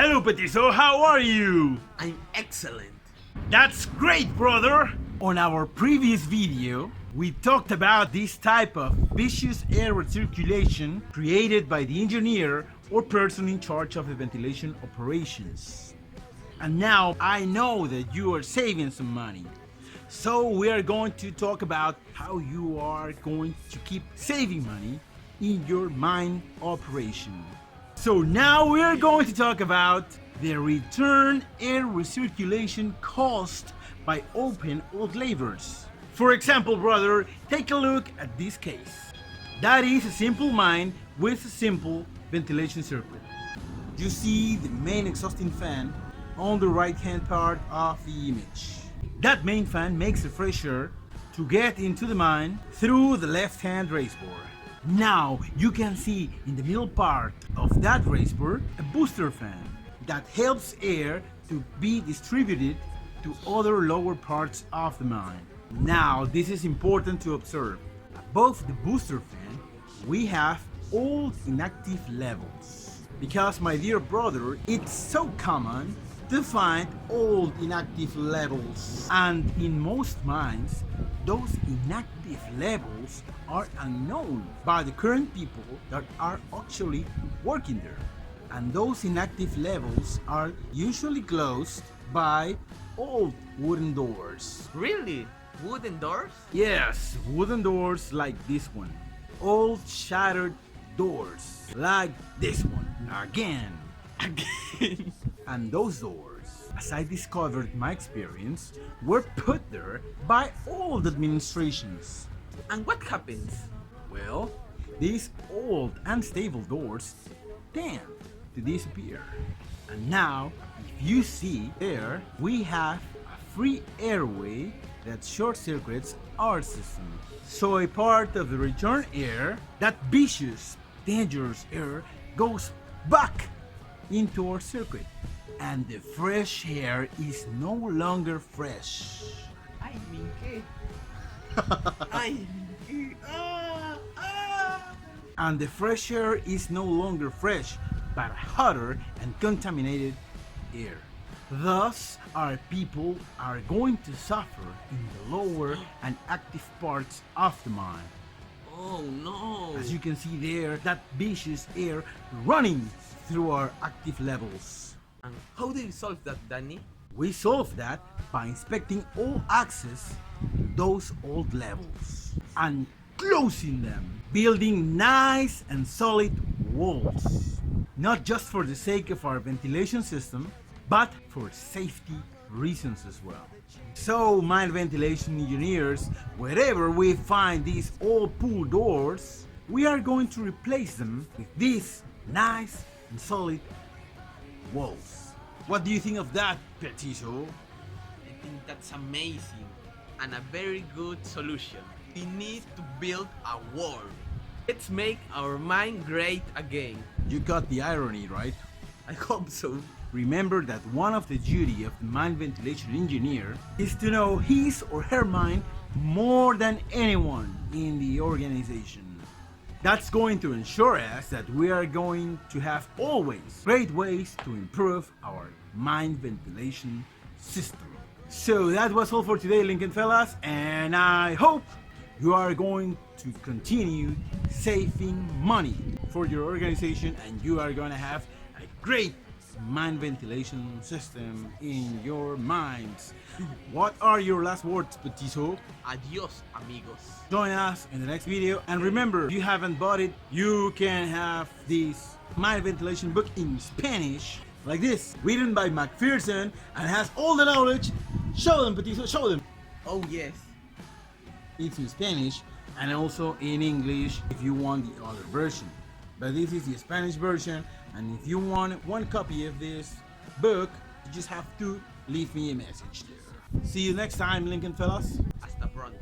Hello, Petiso, how are you? I'm excellent. That's great, brother! On our previous video, we talked about this type of vicious air recirculation created by the engineer or person in charge of the ventilation operations. And now I know that you are saving some money. So we are going to talk about how you are going to keep saving money in your mine operation. So now we are going to talk about the return air recirculation caused by open old levers. For example, brother, take a look at this case. That is a simple mine with a simple ventilation circuit. You see the main exhausting fan on the right hand part of the image. That main fan makes the fresh air to get into the mine through the left hand raise bore. Now you can see in the middle part of that raise bore a booster fan that helps air to be distributed to other lower parts of the mine. Now this is important to observe. Above the booster fan we have old inactive levels. Because, my dear brother, it's so common to find old inactive levels, and in most mines those inactive levels are unknown by the current people that are actually working there, and those inactive levels are usually closed by old wooden doors. Really? Wooden doors? Yes, wooden doors like this one, old shattered doors like this one, again. And those doors, as I discovered in my experience, were put there by old administrations. And what happens? Well, these old unstable doors tend to disappear. And now, if you see there, we have a free airway that short circuits our system. So a part of the return air, that vicious, dangerous air, goes back into our circuit, and the fresh air is no longer fresh. Ay, minke. Ay, minke. And the fresh air is no longer fresh, but hotter and contaminated air. Thus, our people are going to suffer in the lower and active parts of the mine. Oh no. As you can see there, that vicious air running through our active levels. And how do you solve that, Danny? We solve that by inspecting all access to those old levels and closing them, building nice and solid walls, not just for the sake of our ventilation system, but for safety reasons as well. So, mine ventilation engineers, wherever we find these old pool doors, we are going to replace them with these nice and solid walls. What do you think of that, Petiso? I think that's amazing and a very good solution. We need to build a wall. Let's make our mine great again. You got the irony, right? I hope so. Remember that one of the duty of the mine ventilation engineer is to know his or her mine more than anyone in the organization. That's going to ensure us that we are going to have always great ways to improve our mine ventilation system. So that was all for today, Lincoln fellas, and I hope you are going to continue saving money for your organization, and you are going to have a great mine ventilation system in your mines. What are your last words, Petiso? Adios, amigos. Join us in the next video, and remember, if you haven't bought it, you can have this mine ventilation book in Spanish like this, written by McPherson, and has all the knowledge. Show them, Petiso, show them. Oh yes. It's in Spanish and also in English if you want the other version. But this is the Spanish version, and if you want one copy of this book, you just have to leave me a message there. See you next time, Lincoln fellas. Hasta pronto.